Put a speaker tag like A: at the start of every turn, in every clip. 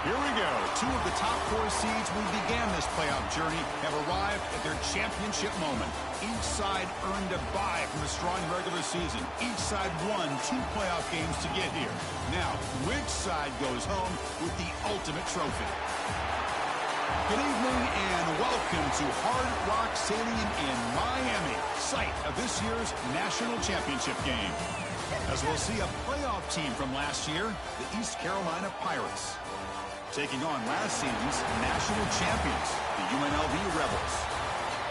A: Here we go. Two of the top 4 seeds who began this playoff journey have arrived at their championship moment. Each side earned a bye from a strong regular season. Each side won 2 playoff games to get here. Now, which side goes home with the ultimate trophy? Good evening and welcome to Hard Rock Stadium in Miami, site of this year's national championship game. As we'll see a playoff team from last year, the East Carolina Pirates, taking on last season's national champions, the UNLV Rebels.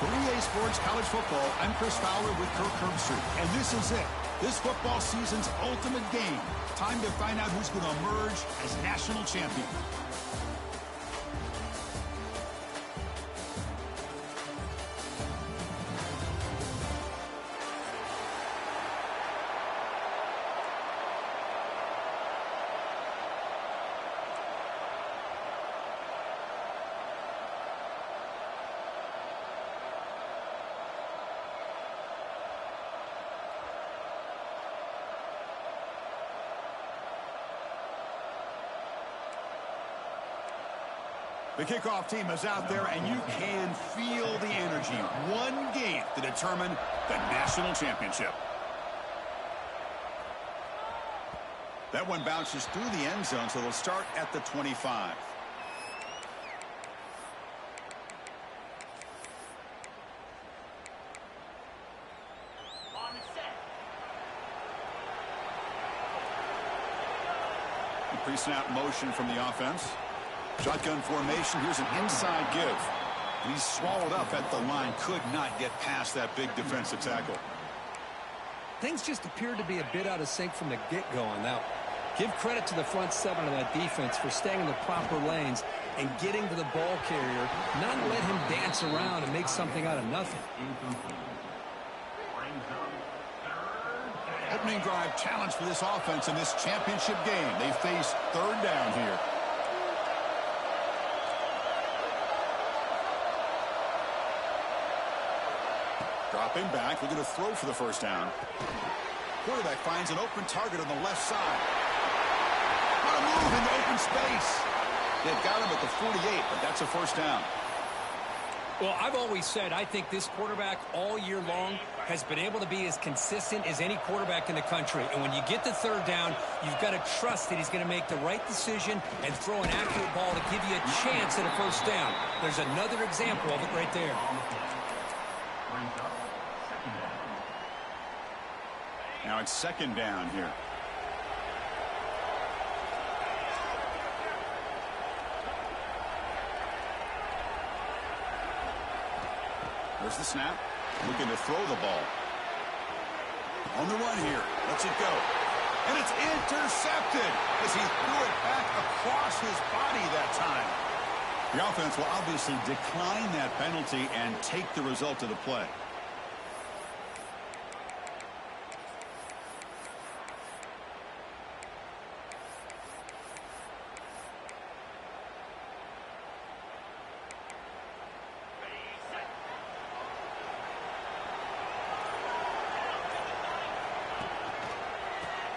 A: For EA Sports College Football, I'm Chris Fowler with Kirk Herbstreit, and this is it. This football season's ultimate game. Time to find out who's going to emerge as national champion. The kickoff team is out there, and you can feel the energy. One game to determine the national championship. That one bounces through the end zone, so they'll start at the 25. Pre-snap motion from the offense. Shotgun formation. Here's an inside give. He's swallowed up at the line. Could not get past that big defensive tackle.
B: Things just appeared to be a bit out of sync from the get-go on that one. Give credit to the front 7 of that defense for staying in the proper lanes and getting to the ball carrier, not let him dance around and make something out of nothing.
A: Opening drive challenge for this offense in this championship game. They face 3rd down here. Dropping back, looking to throw for the first down. Quarterback finds an open target on the left side. What a move into open space. They've got him at the 48, but that's a first down.
B: Well, I've always said I think this quarterback all year long has been able to be as consistent as any quarterback in the country. And when you get the 3rd down, you've got to trust that he's going to make the right decision and throw an accurate ball to give you a chance at a first down. There's another example of it right there.
A: Now it's 2nd down here. There's the snap. Looking to throw the ball. On the run here. Lets it go. And it's intercepted as he threw it back across his body that time. The offense will obviously decline that penalty and take the result of the play.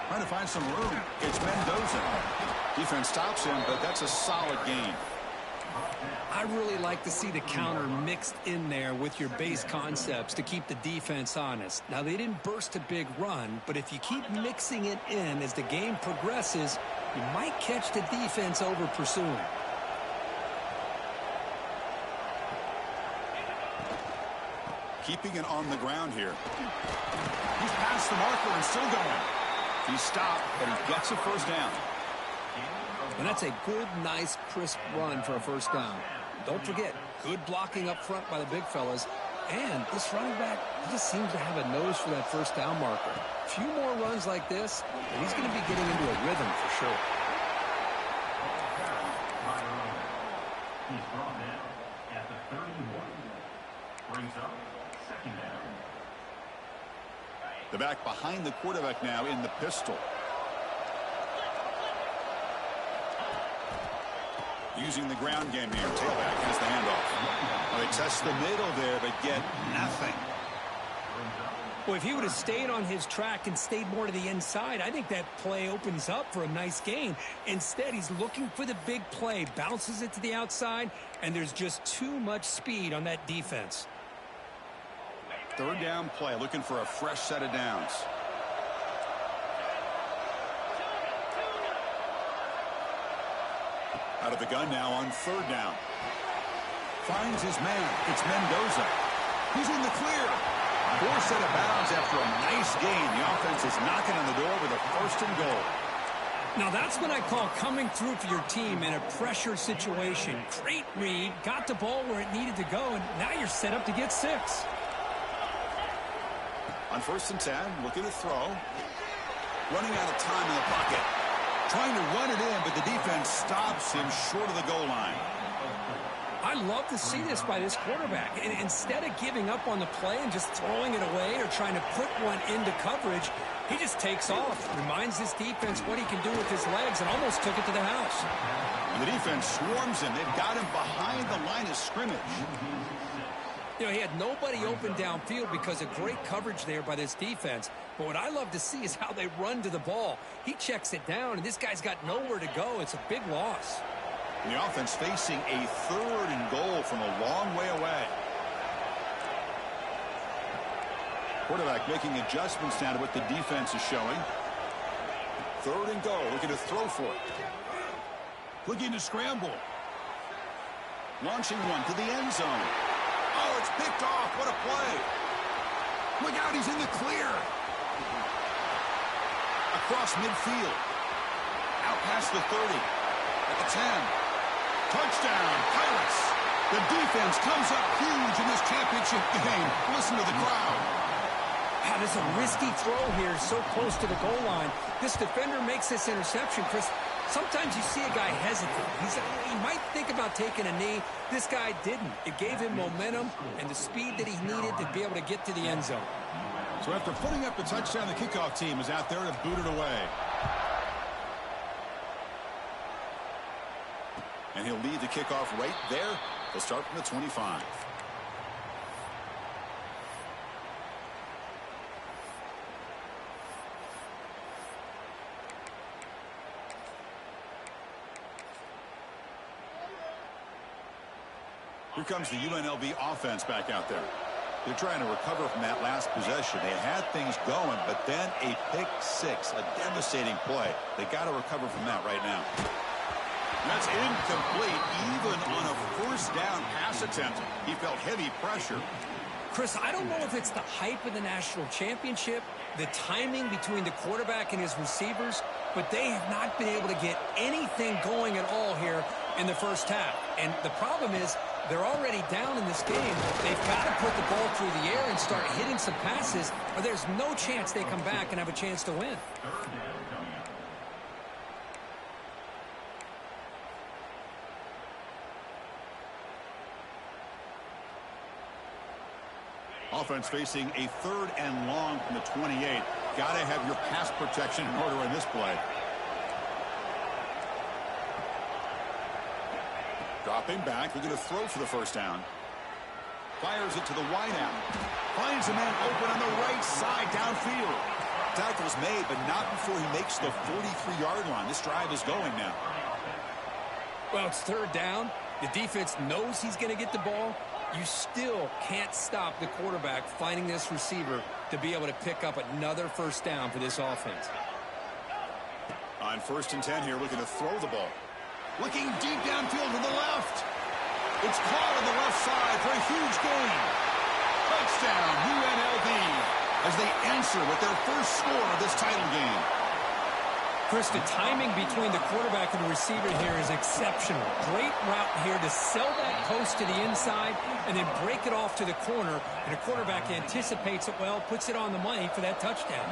A: Trying to find some room. It's Mendoza. Defense stops him, but that's a solid gain.
B: I really like to see the counter mixed in there with your base concepts to keep the defense honest. Now, they didn't burst a big run, but if you keep mixing it in as the game progresses, you might catch the defense over pursuing.
A: Keeping it on the ground here. He's past the marker and still going. He stopped, but he gets a first down.
B: And that's a good, nice, crisp run for a first down. Don't forget, good blocking up front by the big fellas. And this running back just seems to have a nose for that first down marker. A few more runs like this, and he's going to be getting into a rhythm for sure.
C: He's brought in at the 31. Brings up 2nd down.
A: The back behind the quarterback now in the pistol. Using the ground game here. Tailback has the handoff. Well, they test the middle there, but get nothing.
B: Well, if he would have stayed on his track and stayed more to the inside, I think that play opens up for a nice gain. Instead, he's looking for the big play, bounces it to the outside, and there's just too much speed on that defense.
A: Third down play, looking for a fresh set of downs. Out of the gun now on third down. Finds his man. It's Mendoza. He's in the clear. Poor set of bounds after a nice gain. The offense is knocking on the door with a first and goal.
B: Now that's what I call coming through for your team in a pressure situation. Great read, got the ball where it needed to go, and now you're set up to get 6.
A: On first and 10, looking to throw. Running out of time in the pocket. Trying to run it in, but the defense stops him short of the goal line.
B: I love to see this by this quarterback. And instead of giving up on the play and just throwing it away or trying to put one into coverage, he just takes off, reminds this defense what he can do with his legs, and almost took it to the house.
A: And the defense swarms him. They've got him behind the line of scrimmage.
B: You know, he had nobody open downfield because of great coverage there by this defense. But what I love to see is how they run to the ball. He checks it down, and this guy's got nowhere to go. It's a big loss.
A: And the offense facing a third and goal from a long way away. Quarterback making adjustments now to what the defense is showing. Third and goal, looking to throw for it. Looking to scramble. Launching one to the end zone. Oh, it's picked off. What a play. Look out, he's in the clear. Across midfield. Out past the 30. At the 10. Touchdown, Pirates. The defense comes up huge in this championship game. Listen to the crowd.
B: Wow, there's a risky throw here so close to the goal line. This defender makes this interception, Chris. Sometimes you see a guy hesitate. He might think about taking a knee. This guy didn't. It gave him momentum and the speed that he needed to be able to get to the end zone.
A: So after putting up the touchdown, the kickoff team is out there to boot it away. And he'll lead the kickoff right there. They'll start from the 25. Here comes the UNLV offense back out there. They're trying to recover from that last possession. They had things going, but then a pick six, a devastating play. They got to recover from that right now. That's incomplete, even on a first down pass attempt. He felt heavy pressure.
B: Chris, I don't know if it's the hype of the national championship, the timing between the quarterback and his receivers, but they have not been able to get anything going at all here in the first half. And the problem is they're already down in this game. They've got to put the ball through the air and start hitting some passes, or there's no chance they come back and have a chance to win.
A: Offense facing a third and long from the 28. Got to have your pass protection in order in this play. Dropping back, looking to throw for the first down. Fires it to the wideout. Finds a man open on the right side downfield. Tackle's made, but not before he makes the 43-yard line. This drive is going now.
B: Well, it's third down. The defense knows he's going to get the ball. You still can't stop the quarterback finding this receiver to be able to pick up another first down for this offense.
A: On first and 10 here, looking to throw the ball. Looking deep downfield to the left. It's caught on the left side for a huge gain. Touchdown, UNLV, as they answer with their first score of this title game.
B: Chris, the timing between the quarterback and the receiver here is exceptional. Great route here to sell that post to the inside and then break it off to the corner. And the quarterback anticipates it well, puts it on the money for that touchdown.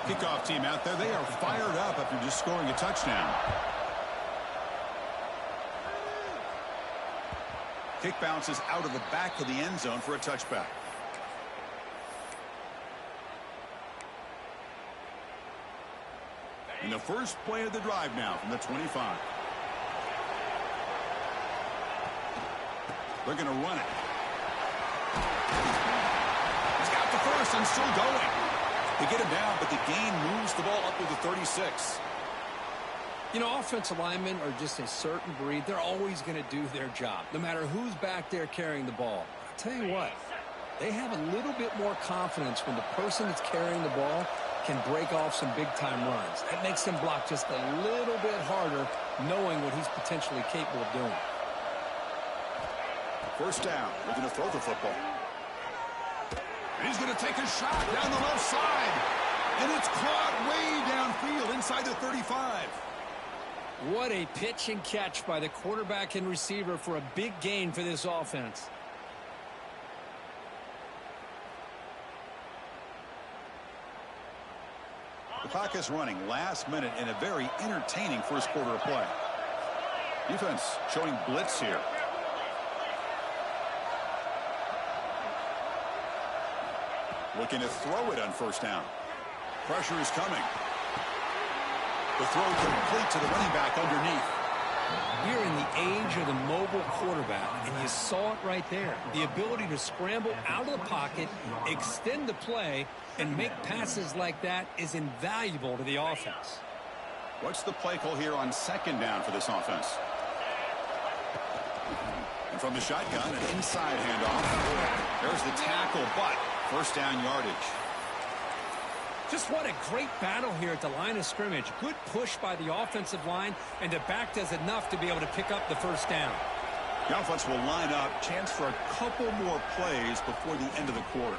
A: Kickoff team out there, they are fired up after just scoring a touchdown. Kick bounces out of the back of the end zone for a touchback. And the first play of the drive now from the 25. They're going to run it. He's got the first, and still going. They get him down, but the gain moves the ball up to the 36.
B: You know, offensive linemen are just a certain breed. They're always going to do their job, no matter who's back there carrying the ball. I'll tell you what, they have a little bit more confidence when the person that's carrying the ball can break off some big-time runs. That makes them block just a little bit harder, knowing what he's potentially capable of doing.
A: First down, looking to throw the football. And he's going to take a shot down the left side. And it's caught way downfield inside the 35.
B: What a pitch and catch by the quarterback and receiver for a big gain for this offense.
A: The clock is running last minute in a very entertaining first quarter of play. Defense showing blitz here. Looking to throw it on first down. Pressure is coming. The throw complete to the running back underneath.
B: We're in the age of the mobile quarterback, and you saw it right there. The ability to scramble out of the pocket, extend the play, and make passes like that is invaluable to the offense.
A: What's the play call here on second down for this offense? And from the shotgun, an inside handoff. There's the tackle, but first down yardage.
B: Just what a great battle here at the line of scrimmage. Good push by the offensive line, and the back does enough to be able to pick up the first down.
A: The offense will line up. Chance for a couple more plays before the end of the quarter.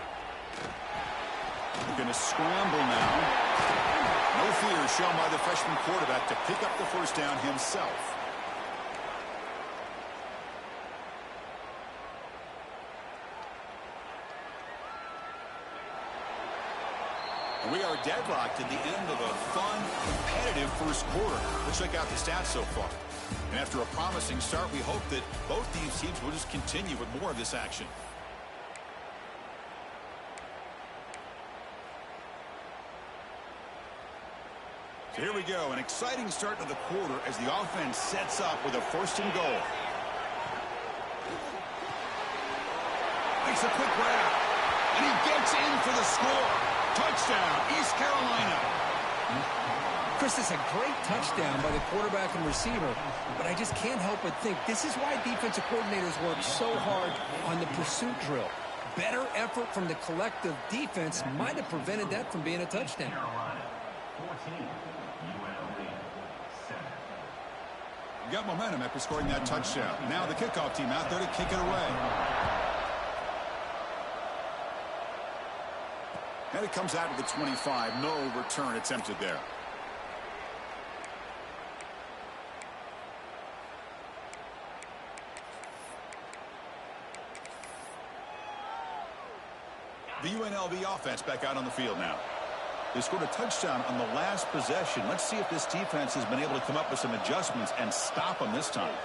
A: They're going to scramble now. No fear shown by the freshman quarterback to pick up the first down himself. We are deadlocked at the end of a fun, competitive first quarter. Let's check out the stats so far. And after a promising start, we hope that both these teams will just continue with more of this action. So here we go, an exciting start to the quarter as the offense sets up with a first and goal. Makes a quick grab, and he gets in for the score. Touchdown, East Carolina.
B: Chris, it's a great touchdown by the quarterback and receiver, but I just can't help but think this is why defensive coordinators work so hard on the pursuit drill. Better effort from the collective defense might have prevented that from being a touchdown.
C: 14, UNLV 7.
A: You got momentum after scoring that touchdown. Now the kickoff team out there to kick it away. And it comes out to the 25. No return attempted there. The UNLV offense back out on the field now. They scored a touchdown on the last possession. Let's see if this defense has been able to come up with some adjustments and stop them this time.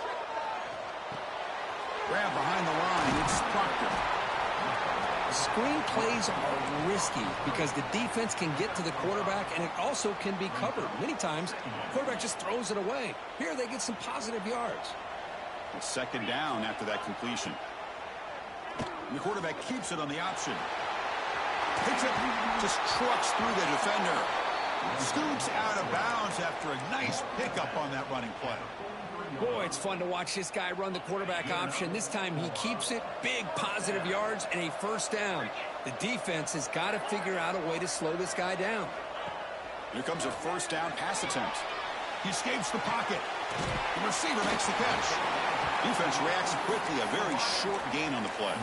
A: Grab behind the line. It's Proctor.
B: Screen plays are risky because the defense can get to the quarterback, and it also can be covered. Many times, the quarterback just throws it away. Here they get some positive yards.
A: It's second down after that completion. And the quarterback keeps it on the option. Hits it, just trucks through the defender. Scoots out of bounds after a nice pickup on that running play.
B: Boy, it's fun to watch this guy run the quarterback option. This time he keeps it, big positive yards, and a first down. The defense has got to figure out a way to slow this guy down.
A: Here comes a first down pass attempt. He escapes the pocket. The receiver makes the catch. Defense reacts quickly, a very short gain on the play.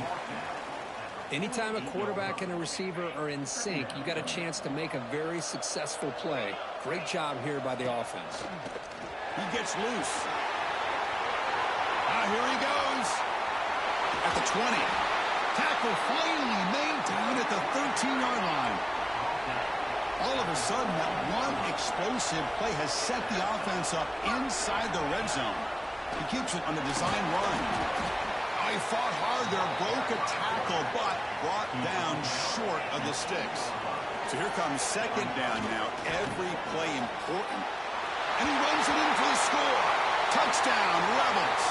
B: Anytime a quarterback and a receiver are in sync, you got a chance to make a very successful play. Great job here by the offense.
A: He gets loose. Here he goes. At the 20. Tackle finally made down at the 13-yard line. All of a sudden, that one explosive play has set the offense up inside the red zone. He keeps it on a design run. He fought hard there, broke a tackle, but brought down short of the sticks. So here comes second down now. Every play important. And he runs it in for the score. Touchdown, Rebels.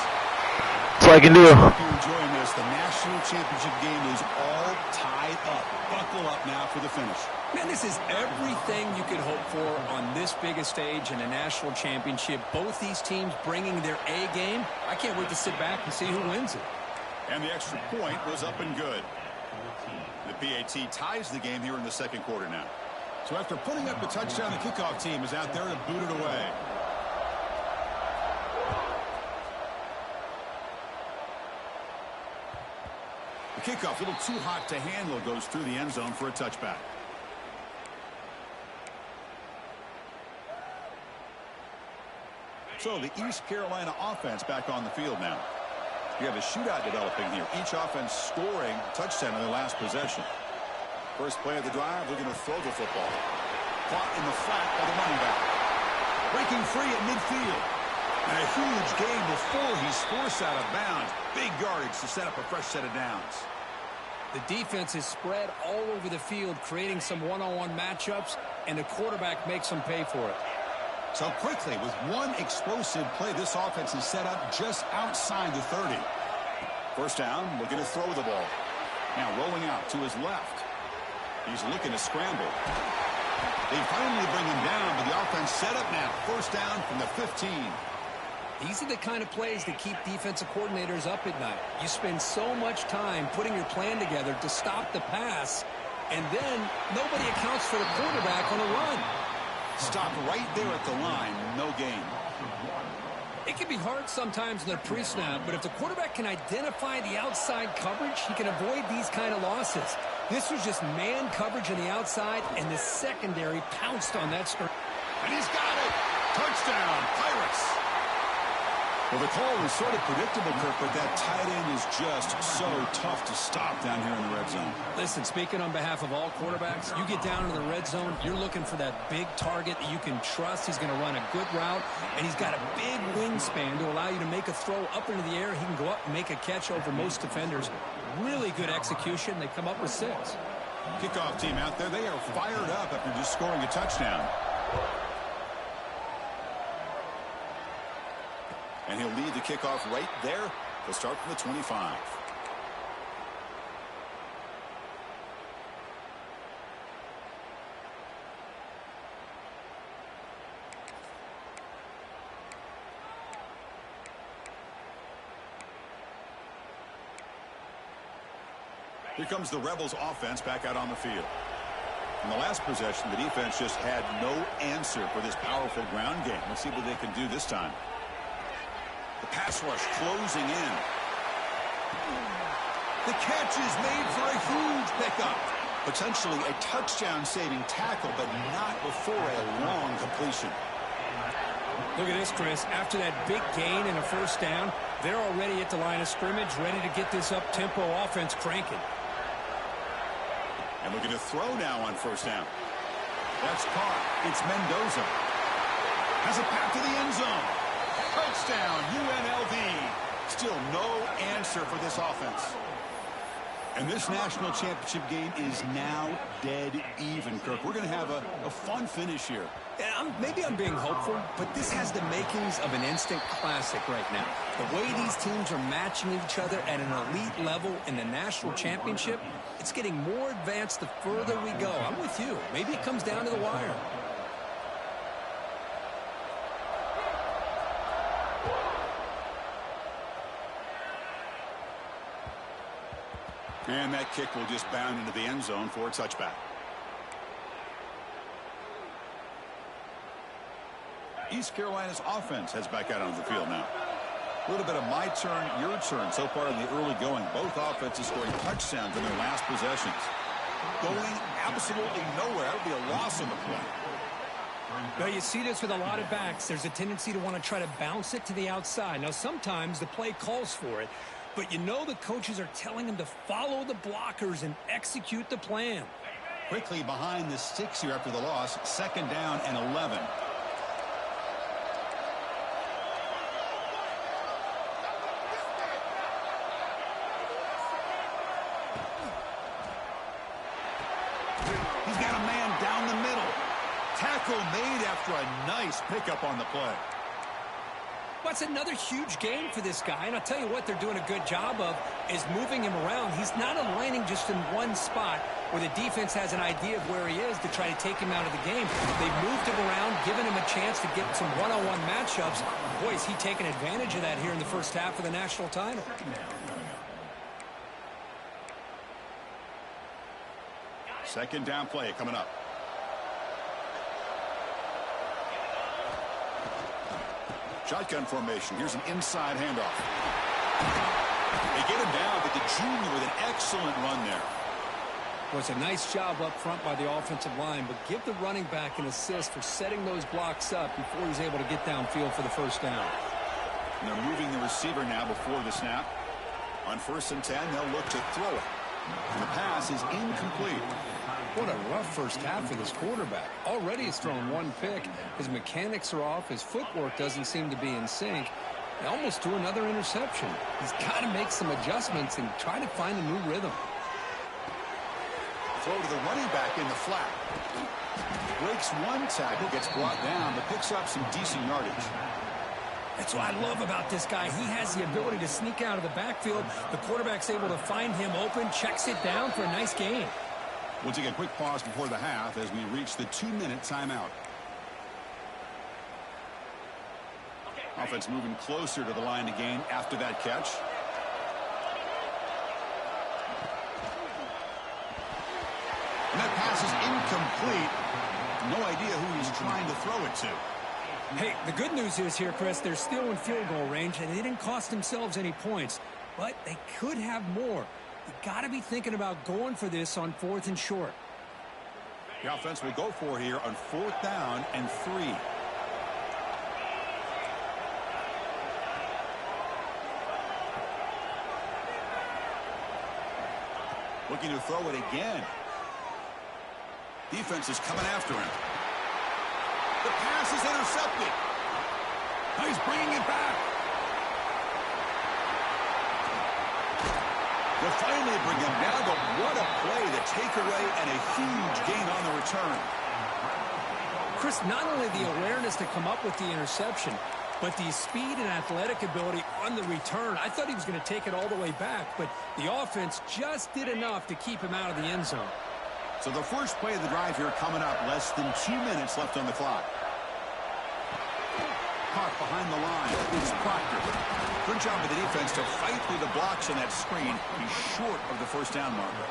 D: That's all I can do.
A: If you're enjoying this, the national championship game is all tied up. buckle up now for the finish.
B: Man, this is everything you could hope for on this biggest stage in a national championship. Both these teams bringing their A game. I can't wait to sit back and see who wins it.
A: And the extra point was up and good. The PAT ties the game here in the second quarter now. So after putting up the touchdown, the kickoff team is out there to boot it away. The kickoff, a little too hot to handle, goes through the end zone for a touchback. So the East Carolina offense back on the field now. You have a shootout developing here. Each offense scoring a touchdown in their last possession. First play of the drive, they're going to throw the football. Caught in the flat by the running back. Breaking free at midfield. And a huge gain before he's forced out of bounds. Big yardage to set up a fresh set of downs.
B: The defense is spread all over the field, creating some one-on-one matchups, and the quarterback makes them pay for it.
A: So quickly, with one explosive play, this offense is set up just outside the 30. First down, looking to throw the ball. Now rolling out to his left. He's looking to scramble. They finally bring him down, but the offense set up now. First down from the 15.
B: These are the kind of plays that keep defensive coordinators up at night. You spend so much time putting your plan together to stop the pass, and then nobody accounts for the quarterback on a run.
A: Stop right there at the line, no gain.
B: It can be hard sometimes in the pre-snap, but if the quarterback can identify the outside coverage, he can avoid these kind of losses. This was just man coverage on the outside, and the secondary pounced on that screen.
A: And he's got it! Touchdown, Pirates! Well, the call was sort of predictable, Kirk, but that tight end is just so tough to stop down here in the red zone.
B: Listen, speaking on behalf of all quarterbacks, you get down in the red zone, you're looking for that big target that you can trust. He's going to run a good route, and he's got a big wingspan to allow you to make a throw up into the air. He can go up and make a catch over most defenders. Really good execution. They come up with 6.
A: Kickoff team out there, they are fired up after just scoring a touchdown. And he'll lead the kickoff right there. They'll start from the 25. Here comes the Rebels offense back out on the field. In the last possession, the defense just had no answer for this powerful ground game. Let's see what they can do this time. The pass rush closing in. The catch is made for a huge pickup. Potentially a touchdown-saving tackle, but not before a long completion.
B: Look at this, Chris. After that big gain and a first down, they're already at the line of scrimmage, ready to get this up-tempo offense cranking.
A: And looking to throw now on first down. That's caught. It's Mendoza. Has it back to the end zone. Touchdown, UNLV. Still no answer for this offense. And this national championship game is now dead even, Kirk. We're going to have a fun finish here.
B: Yeah, maybe I'm being hopeful, but this has the makings of an instant classic right now. The way these teams are matching each other at an elite level in the national championship, it's getting more advanced the further we go. I'm with you. Maybe it comes down to the wire.
A: And that kick will just bound into the end zone for a touchback. East Carolina's offense heads back out onto the field now. A little bit of my turn, your turn so far in the early going. Both offenses scoring touchdowns in their last possessions. Going absolutely nowhere. That would be a loss on the play.
B: Well, you see this with a lot of backs. There's a tendency to want to try to bounce it to the outside. Now, sometimes the play calls for it, but you know the coaches are telling them to follow the blockers and execute the plan.
A: Quickly behind the sticks here after the loss. Second down and 11. He's got a man down the middle. Tackle made after a nice pickup on the play.
B: Well, it's another huge game for this guy, and I'll tell you what they're doing a good job of is moving him around. He's not aligning just in one spot where the defense has an idea of where he is to try to take him out of the game. They've moved him around, given him a chance to get some one-on-one matchups. Boy, is he taking advantage of that here in the first half of the national title.
A: Second down play coming up. Shotgun formation. Here's an inside handoff. They get him down, but the junior with an excellent run there.
B: Well, it's a nice job up front by the offensive line, but give the running back an assist for setting those blocks up before he's able to get downfield for the first down.
A: And they're moving the receiver now before the snap. On 1st and 10, they'll look to throw it. And the pass is incomplete.
B: What a rough first half for this quarterback. Already he's thrown one pick. His mechanics are off. His footwork doesn't seem to be in sync. He almost threw another interception. He's got to make some adjustments and try to find a new rhythm.
A: Throw to the running back in the flat. Breaks one tackle, gets brought down, but picks up some decent yardage.
B: That's what I love about this guy. He has the ability to sneak out of the backfield. The quarterback's able to find him open, checks it down for a nice gain.
A: We'll take a quick pause before the half as we reach the 2-minute timeout. Offense moving closer to the line to gain after that catch. And that pass is incomplete. No idea who he's trying to throw it to.
B: Hey, the good news is here, Chris, they're still in field goal range, and they didn't cost themselves any points. But they could have more. You got to be thinking about going for this on 4th and short.
A: The offense will go for here on 4th down and 3. Looking to throw it again. Defense is coming after him. The pass is intercepted. Now he's bringing it back. They'll finally bring him down, but what a play, the takeaway, and a huge gain on the return.
B: Chris, not only the awareness to come up with the interception, but the speed and athletic ability on the return. I thought he was going to take it all the way back, but the offense just did enough to keep him out of the end zone.
A: So the first play of the drive here coming up, less than 2 minutes left on the clock. Caught behind the line. It's Proctor. Good job of the defense to fight through the blocks on that screen. He's short of the first down marker.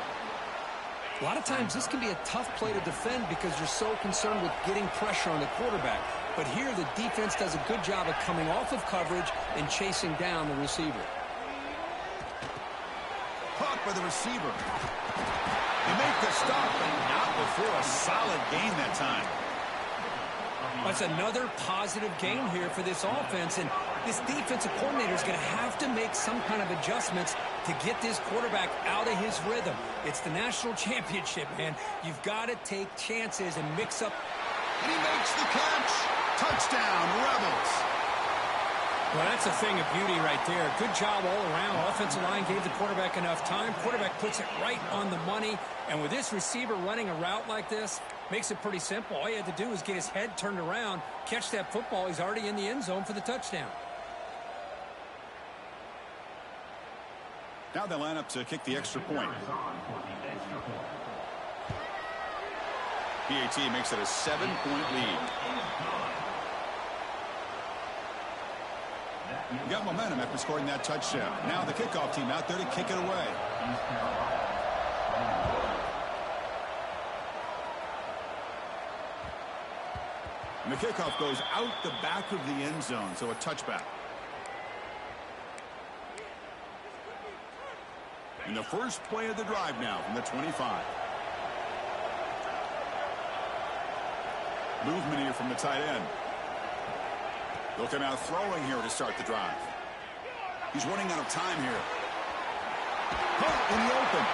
B: A lot of times this can be a tough play to defend because you're so concerned with getting pressure on the quarterback. But here the defense does a good job of coming off of coverage and chasing down the receiver.
A: Caught by the receiver. They make the stop, but not before a solid gain that time.
B: That's another positive game here for this offense, and this defensive coordinator is going to have to make some kind of adjustments to get this quarterback out of his rhythm. It's the national championship, man. You've got to take chances and mix up.
A: And he makes the catch. Touchdown, Rebels.
B: Well, that's a thing of beauty right there. Good job all around. Offensive line gave the quarterback enough time. Quarterback puts it right on the money. And with this receiver running a route like this, makes it pretty simple. All you had to do is get his head turned around, catch that football. He's already in the end zone for the touchdown.
A: Now they line up to kick the extra point. PAT makes it a 7-point lead. You got momentum after scoring that touchdown. Now the kickoff team out there to kick it away. And the kickoff goes out the back of the end zone, so a touchback. And the first play of the drive now from the 25. Movement here from the tight end. They'll come out throwing here to start the drive. He's running out of time here. Caught in the open.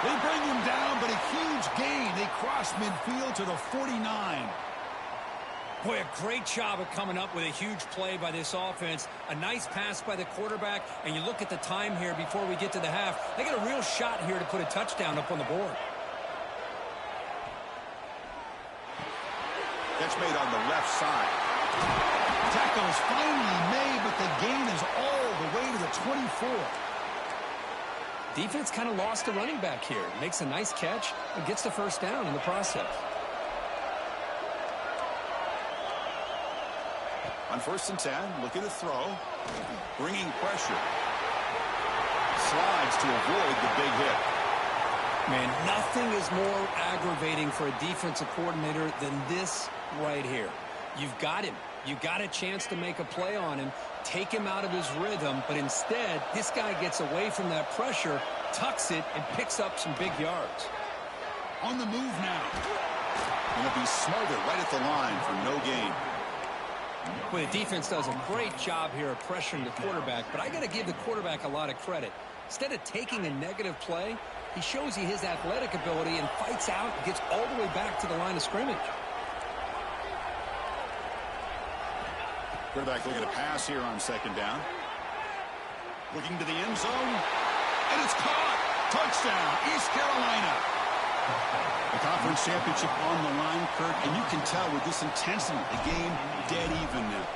A: They bring him down, but a huge gain. They cross midfield to the 49.
B: Boy, a great job of coming up with a huge play by this offense. A nice pass by the quarterback, and you look at the time here before we get to the half. They got a real shot here to put a touchdown up on the board.
A: That's made on the left side. Tackle is finally made, but the gain is all the way to the 24.
B: Defense kind of lost the running back here. Makes a nice catch and gets the first down in the process.
A: On 1st and 10, looking to throw. Bringing pressure. Slides to avoid the big hit.
B: Man, nothing is more aggravating for a defensive coordinator than this right here. You've got him. You got a chance to make a play on him, take him out of his rhythm, but instead, this guy gets away from that pressure, tucks it, and picks up some big yards.
A: On the move now. Going to be smothered right at the line for no gain.
B: Well, the defense does a great job here of pressuring the quarterback, but I got to give the quarterback a lot of credit. Instead of taking a negative play, he shows you his athletic ability and fights out and gets all the way back to the line of scrimmage.
A: Quarterback looking to pass here on 2nd down. Looking to the end zone. And it's caught. Touchdown, East Carolina. The conference championship on the line, Kirk, and you can tell with this intensity, the game dead even now.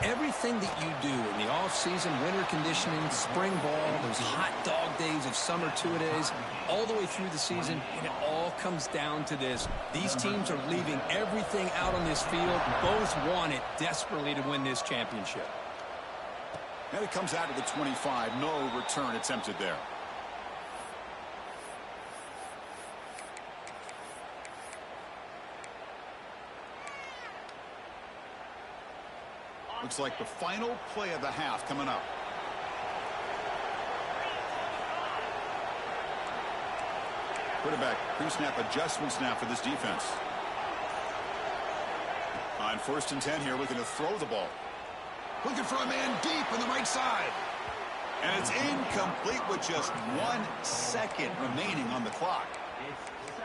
B: Everything that you do in the offseason, winter conditioning, spring ball, those hot dog days of summer two-a-days, all the way through the season, and it all comes down to this. These teams are leaving everything out on this field. Both want it desperately to win this championship.
A: And it comes out of the 25. No return attempted there. Looks like the final play of the half coming up. Quarterback pre-snap adjustments now for this defense. On 1st and 10 here, looking to throw the ball. Looking for a man deep on the right side. And it's incomplete with just 1 second remaining on the clock.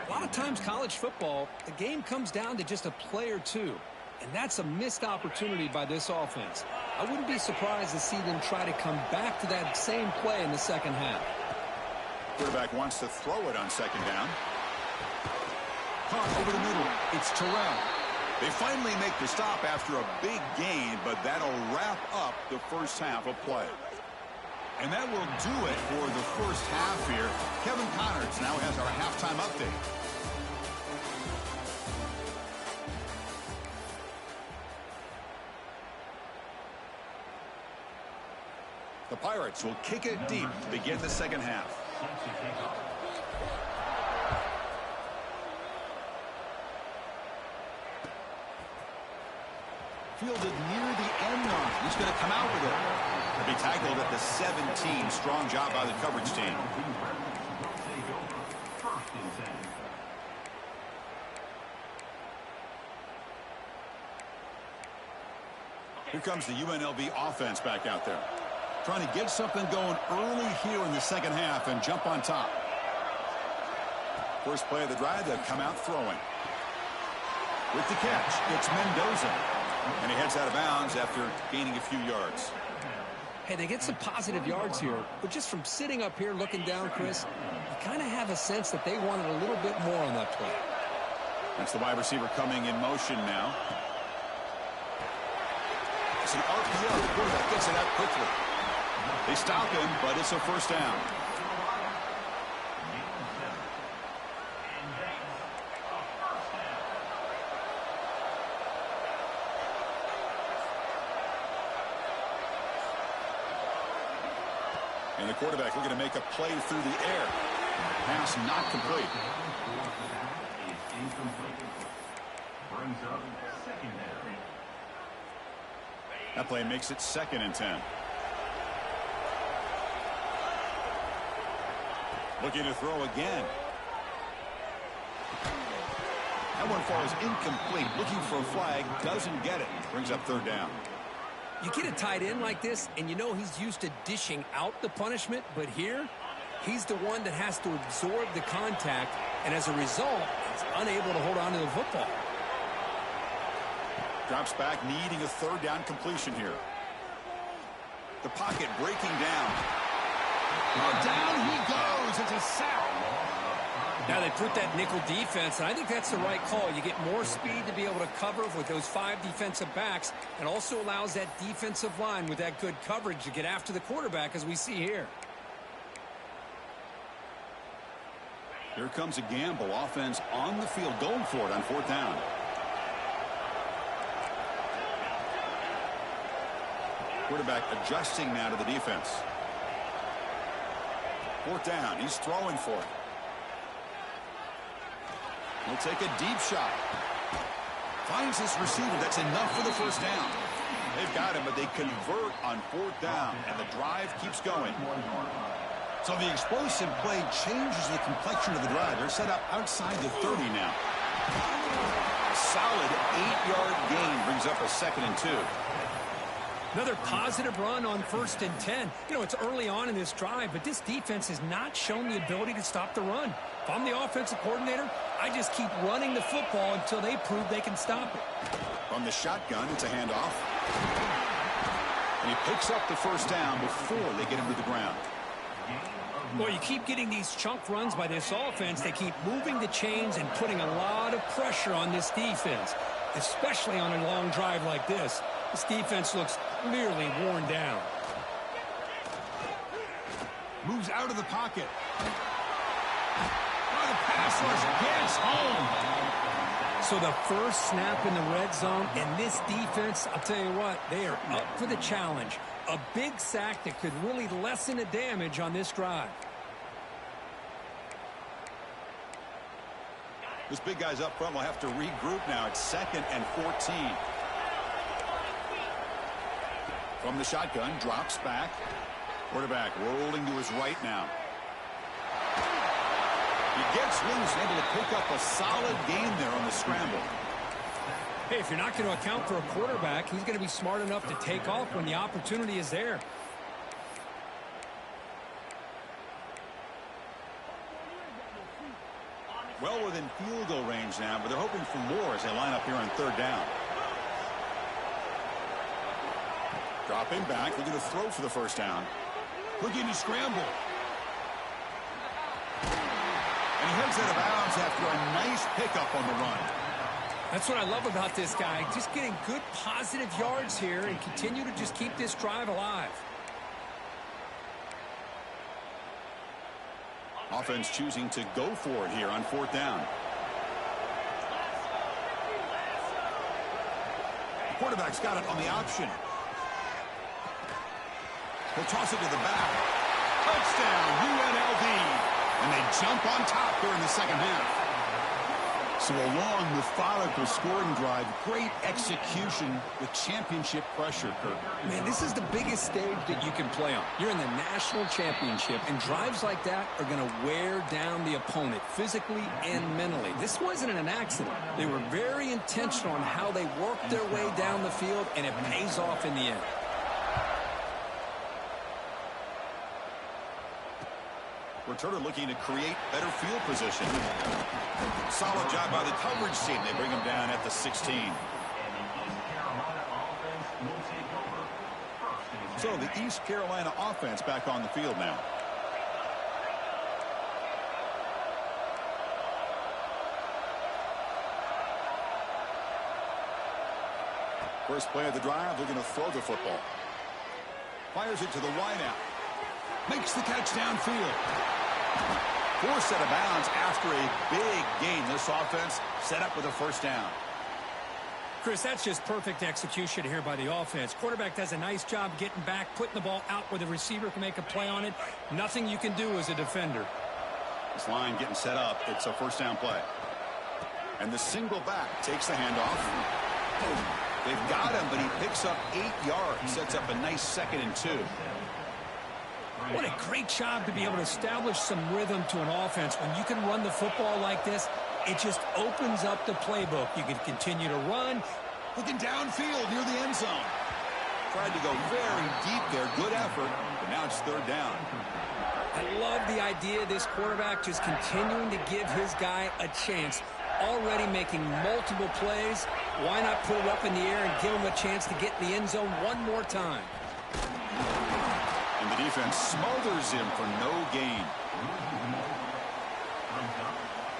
B: A lot of times college football, the game comes down to just a play or two. And that's a missed opportunity by this offense. I wouldn't be surprised to see them try to come back to that same play in the second half.
A: Quarterback wants to throw it on 2nd down. Caught over the middle. It's Terrell. They finally make the stop after a big gain, but that'll wrap up the first half of play. And that will do it for the first half here. Kevin Connors now has our halftime update. The Pirates will kick it deep to begin the second half. Fielded near the end line. He's going to come out with it. He'll be tackled at the 17. Strong job by the coverage team. Here comes the UNLV offense back out there. Trying to get something going early here in the second half and jump on top. First play of the drive, they'll come out throwing. With the catch, it's Mendoza. And he heads out of bounds after gaining a few yards.
B: Hey, they get some positive yards here, but just from sitting up here looking down, Chris, you kind of have a sense that they wanted a little bit more on that play.
A: That's the wide receiver coming in motion now. It's an RPO. The quarterback gets it out quickly. They stop him, but it's a first down. And the quarterback looking to make a play through the air. Pass not complete.
C: It's incomplete. Brings up 2nd down.
A: That play makes it 2nd and 10. Looking to throw again. That one falls incomplete. Looking for a flag. Doesn't get it. Brings up 3rd down.
B: You get a tight end like this, and you know he's used to dishing out the punishment, but here, he's the one that has to absorb the contact, and as a result, he's unable to hold on to the football.
A: Drops back, needing a 3rd down completion here. The pocket breaking down. Oh, down he goes. It's a sack.
B: Now they put that nickel defense, and I think that's the right call. You get more speed to be able to cover with those 5 defensive backs, and also allows that defensive line with that good coverage to get after the quarterback, as we see here.
A: Here comes a gamble. Offense on the field going for it on 4th down. Quarterback adjusting now to the defense. 4th down. He's throwing for it. He'll take a deep shot. Finds his receiver. That's enough for the 1st down. They've got him, but they convert on 4th down, and the drive keeps going. So the explosive play changes the complexion of the drive. They're set up outside the 30 now. A solid 8-yard gain brings up a 2nd and 2.
B: Another positive run on 1st and 10. You know, it's early on in this drive, but this defense has not shown the ability to stop the run. If I'm the offensive coordinator, I just keep running the football until they prove they can stop it.
A: From the shotgun, it's a handoff. And he picks up the 1st down before they get him to the ground.
B: Well, you keep getting these chunk runs by this offense. They keep moving the chains and putting a lot of pressure on this defense, especially on a long drive like this. This defense looks clearly worn down.
A: Moves out of the pocket. Oh, the pass rush gets home.
B: So the first snap in the red zone, and this defense, I'll tell you what, they are up for the challenge. A big sack that could really lessen the damage on this drive.
A: This big guy's up front will have to regroup now. It's 2nd and 14. From the shotgun, drops back. Quarterback rolling to his right now. He gets loose, able to pick up a solid gain there on the scramble.
B: Hey, if you're not going to account for a quarterback, he's going to be smart enough to take off when the opportunity is there.
A: Well within field goal range now, but they're hoping for more as they line up here on 3rd down. Dropping back, looking to throw for the 1st down. Looking to scramble. And he heads out of bounds after a nice pickup on the run.
B: That's what I love about this guy. Just getting good positive yards here and continue to just keep this drive alive.
A: Offense choosing to go for it here on 4th down. The quarterback's got it on the option. He'll toss it to the back. Touchdown, UNLV. And they jump on top here in the 2nd half. So a long, methodical scoring drive. Great execution with championship pressure, Kirk.
B: Man, this is the biggest stage that you can play on. You're in the national championship, and drives like that are going to wear down the opponent physically and mentally. This wasn't an accident. They were very intentional on how they worked their way down the field, and it pays off in the end.
A: Returner looking to create better field position. Solid job by the coverage team. They bring him down at the 16. So the East Carolina offense back on the field now. First play of the drive, they're going to throw the football. Fires it to the wideout. Makes the catch downfield. Forced out of bounds after a big gain. This offense set up with a 1st down.
B: Chris, that's just perfect execution here by the offense. Quarterback does a nice job getting back, putting the ball out where the receiver can make a play on it. Nothing you can do as a defender.
A: This line getting set up. It's a 1st down play. And the single back takes the handoff. They've got him, but he picks up 8 yards. Sets up a nice 2nd and 2.
B: What a great job to be able to establish some rhythm to an offense. When you can run the football like this, it just opens up the playbook. You can continue to run.
A: Looking downfield near the end zone. Tried to go very deep there. Good effort, but now it's 3rd down.
B: I love the idea of this quarterback just continuing to give his guy a chance. Already making multiple plays. Why not put it up in the air and give him a chance to get in the end zone one more time?
A: And the defense smothers him for no gain.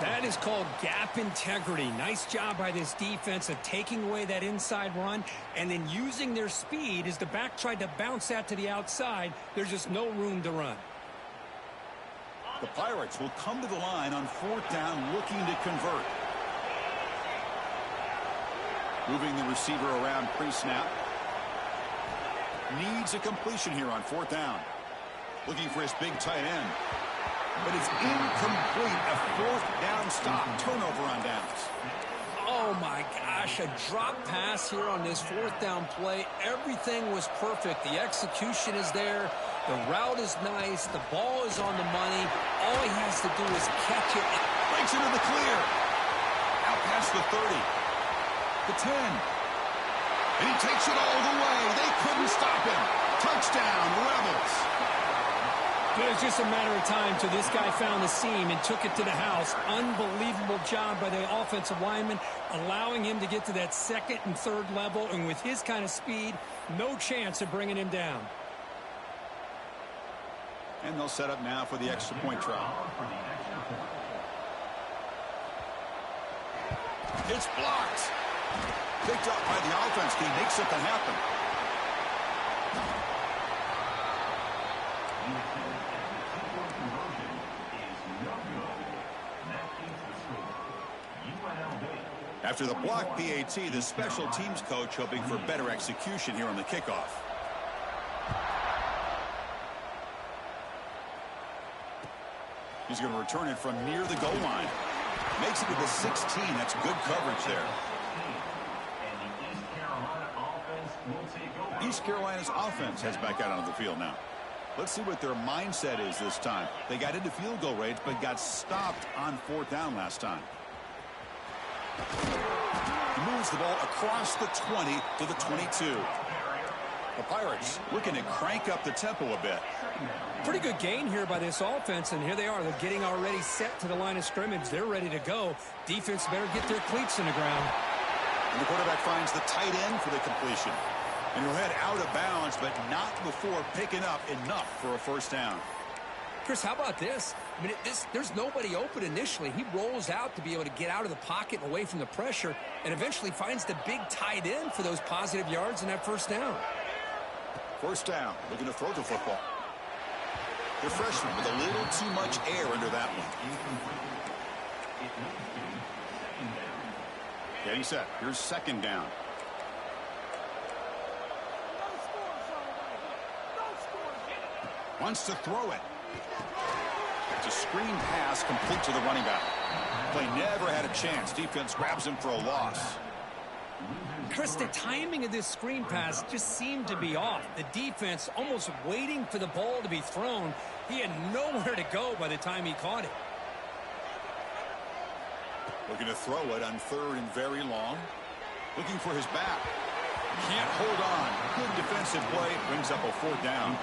B: That is called gap integrity. Nice job by this defense of taking away that inside run and then using their speed as the back tried to bounce that to the outside. There's just no room to run.
A: The Pirates will come to the line on 4th down looking to convert. Moving the receiver around pre-snap. Needs a completion here on 4th down. Looking for his big tight end. But it's incomplete. A 4th down stop. Turnover on downs.
B: Oh, my gosh. A drop pass here on this 4th down play. Everything was perfect. The execution is there. The route is nice. The ball is on the money. All he has to do is catch it.
A: Breaks into the clear. Out past the 30. The 10. And he takes it all the way. They couldn't stop him. Touchdown, Rebels.
B: It was just a matter of time till this guy found the seam and took it to the house. Unbelievable job by the offensive lineman, allowing him to get to that 2nd and 3rd level. And with his kind of speed, no chance of bringing him down.
A: And they'll set up now for the extra point try. It's blocked. Picked up by the offense. Can he make something happen? After the block PAT, the special teams coach hoping for better execution here on the kickoff. He's going to return it from near the goal line. Makes it to the 16. That's good coverage there. East Carolina's offense heads back out onto the field now. Let's see what their mindset is this time. They got into field goal range, but got stopped on 4th down last time. He moves the ball across the 20 to the 22. The Pirates looking to crank up the tempo a bit.
B: Pretty good gain here by this offense, and here they are. They're getting already set to the line of scrimmage. They're ready to go. Defense better get their cleats in the ground.
A: And the quarterback finds the tight end for the completion. And he'll head out of bounds, but not before picking up enough for a 1st down.
B: Chris, how about this? I mean, there's nobody open initially. He rolls out to be able to get out of the pocket and away from the pressure, and eventually finds the big tight end for those positive yards in that 1st down.
A: 1st down, looking to throw the football. The freshman with a little too much air under that one. Getting set. Here's 2nd down. Wants to throw it. It's a screen pass complete to the running back. Play never had a chance. Defense grabs him for a loss.
B: Chris, the timing of this screen pass just seemed to be off. The defense almost waiting for the ball to be thrown. He had nowhere to go by the time he caught it.
A: Looking to throw it on 3rd and very long. Looking for his back. Can't hold on. Good defensive play. Brings up a 4th down.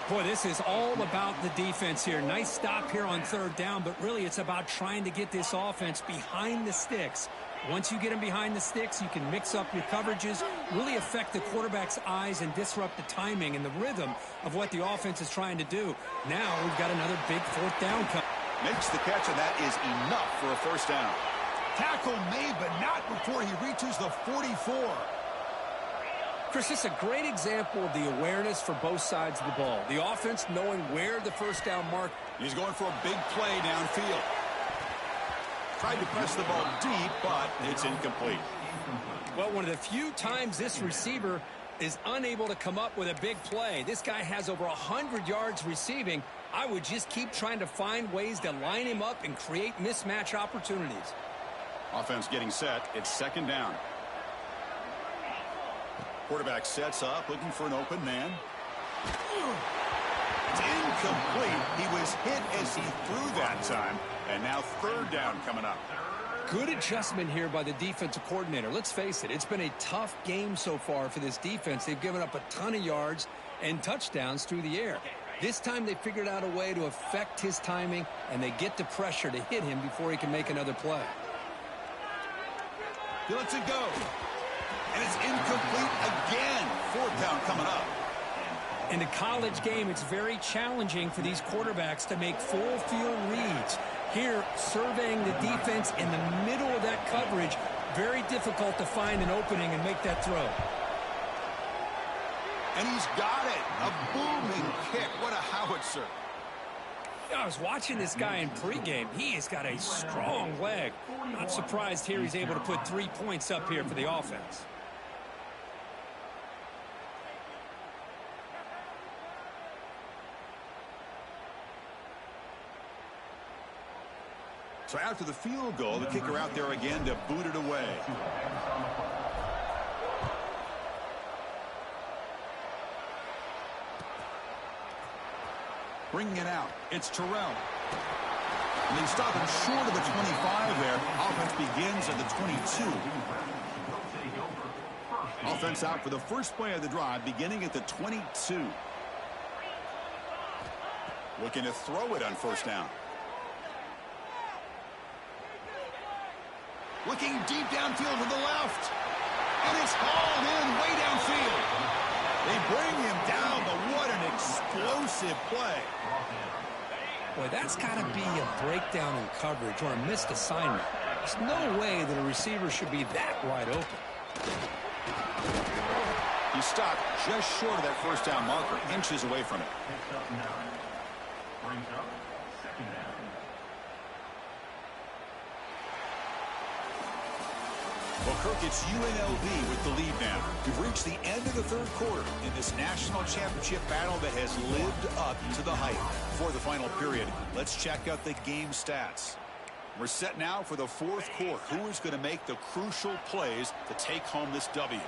B: Boy, this is all about the defense here. Nice stop here on 3rd down, but really it's about trying to get this offense behind the sticks. Once you get them behind the sticks, you can mix up your coverages, really affect the quarterback's eyes and disrupt the timing and the rhythm of what the offense is trying to do. Now we've got another big 4th down cut.
A: Makes the catch, and that is enough for a 1st down. Tackle made, but not before he reaches the 44.
B: Chris, this is a great example of the awareness for both sides of the ball. The offense knowing where the 1st down mark.
A: He's going for a big play downfield. Tried to press the ball deep, but it's incomplete.
B: Well, one of the few times this receiver is unable to come up with a big play. This guy has over 100 yards receiving. I would just keep trying to find ways to line him up and create mismatch opportunities.
A: Offense getting set. It's 2nd down. Quarterback sets up, looking for an open man. It's incomplete. He was hit as he threw that time. And now 3rd down coming up.
B: Good adjustment here by the defensive coordinator. Let's face it, it's been a tough game so far for this defense. They've given up a ton of yards and touchdowns through the air. This time they figured out a way to affect his timing, and they get the pressure to hit him before he can make another play.
A: He lets it go. And it's incomplete again. 4th down coming up.
B: In the college game, it's very challenging for these quarterbacks to make full field reads. Here, surveying the defense in the middle of that coverage, very difficult to find an opening and make that throw.
A: And he's got it. A booming kick. What a howitzer.
B: I was watching this guy in pregame. He has got a strong leg. Not surprised here he's able to put 3 points up here for the offense.
A: So after the field goal, the kicker out there again to boot it away. Bringing it out. It's Terrell. And they stop him short of the 25 there. Offense begins at the 22. Offense out for the first play of the drive, beginning at the 22. Looking to throw it on first down. Looking deep downfield to the left. And it's hauled in way downfield. They bring him down, but what an explosive play.
B: Boy, that's got to be a breakdown in coverage or a missed assignment. There's no way that a receiver should be that wide open.
A: He stopped just short of that first down marker, inches away from it.
C: Brings up second down.
A: Well, Kirk, it's UNLV with the lead now. We've reached the end of the third quarter in this national championship battle that has lived up to the hype. For the final period, let's check out the game stats. We're set now for the fourth quarter. Who is going to make the crucial plays to take home this W?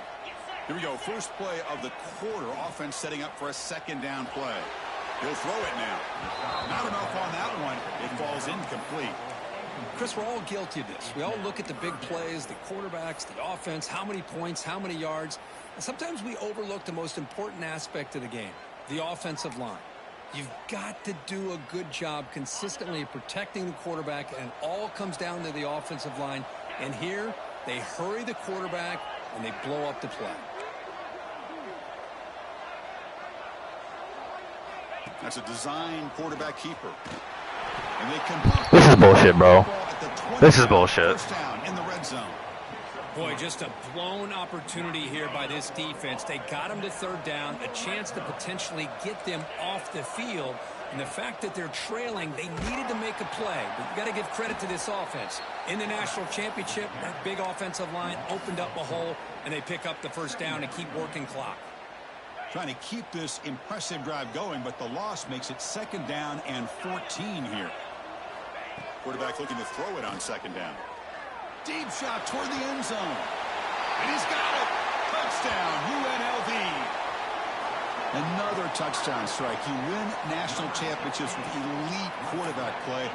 A: Here we go. First play of the quarter. Offense setting up for a second down play. He'll throw it now. Not enough on that one. It falls incomplete.
B: Chris, we're all guilty of this. We all look at the big plays, the quarterbacks, the offense, how many points, how many yards. And sometimes we overlook the most important aspect of the game, the offensive line. You've got to do a good job consistently protecting the quarterback, and it all comes down to the offensive line. And here, they hurry the quarterback, and they blow up the play.
A: That's a design quarterback keeper. And they convert.
D: This is bullshit, bro. This is bullshit.
A: First down in the red zone.
B: Boy, just a blown opportunity here by this defense. They got him to third down, a chance to potentially get them off the field. And the fact that they're trailing, they needed to make a play. But you got to give credit to this offense. In the national championship, that big offensive line opened up a hole, and they pick up the first down and keep working clock.
A: Trying to keep this impressive drive going, but the loss makes it second down and 14 here. Quarterback looking to throw it on second down. Deep shot toward the end zone. And he's got it. Touchdown, UNLV. Another touchdown strike. You win national championships with elite quarterback play.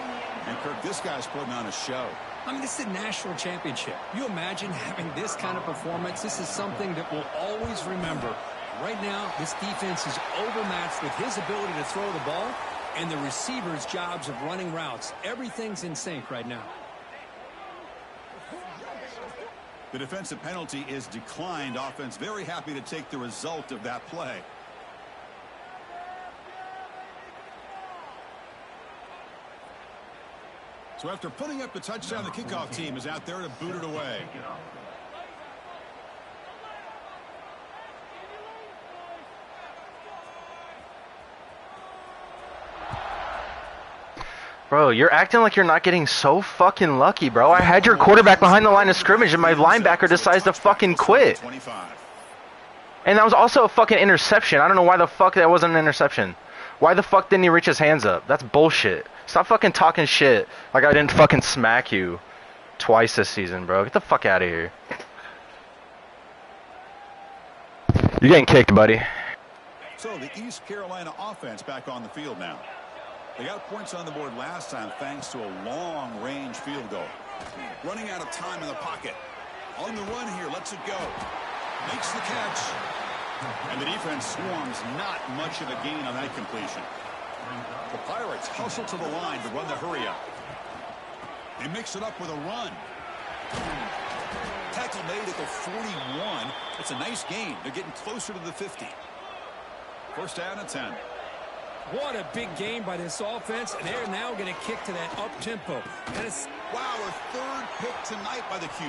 A: And Kirk, this guy's putting on a show.
B: I mean, this is a national championship. You imagine having this kind of performance? This is something that we'll always remember. Right now, this defense is overmatched with his ability to throw the ball and the receivers' jobs of running routes. Everything's in sync right now.
A: The defensive penalty is declined. Offense very happy to take the result of that play. So after putting up the touchdown, the kickoff team is out there to boot it away.
D: Bro, you're acting like you're not getting so fucking lucky, bro. I had your quarterback behind the line of scrimmage and my linebacker decides to fucking quit. And that was also a fucking interception. I don't know why the fuck that wasn't an interception. Why the fuck didn't he reach his hands up? That's bullshit. Stop fucking talking shit like I didn't fucking smack you twice this season, bro. Get the fuck out of here. You're getting kicked, buddy.
A: So the East Carolina offense back on the field now. They got points on the board last time thanks to a long-range field goal. Running out of time in the pocket. On the run here, lets it go. Makes the catch. And the defense swarms, not much of a gain on that completion. The Pirates hustle to the line to run the hurry-up. They mix it up with a run. Tackle made at the 41. It's a nice gain. They're getting closer to the 50. First down and 10.
B: What a big game by this offense. They're now going to kick to that up-tempo.
A: Wow, a third pick tonight by the QB.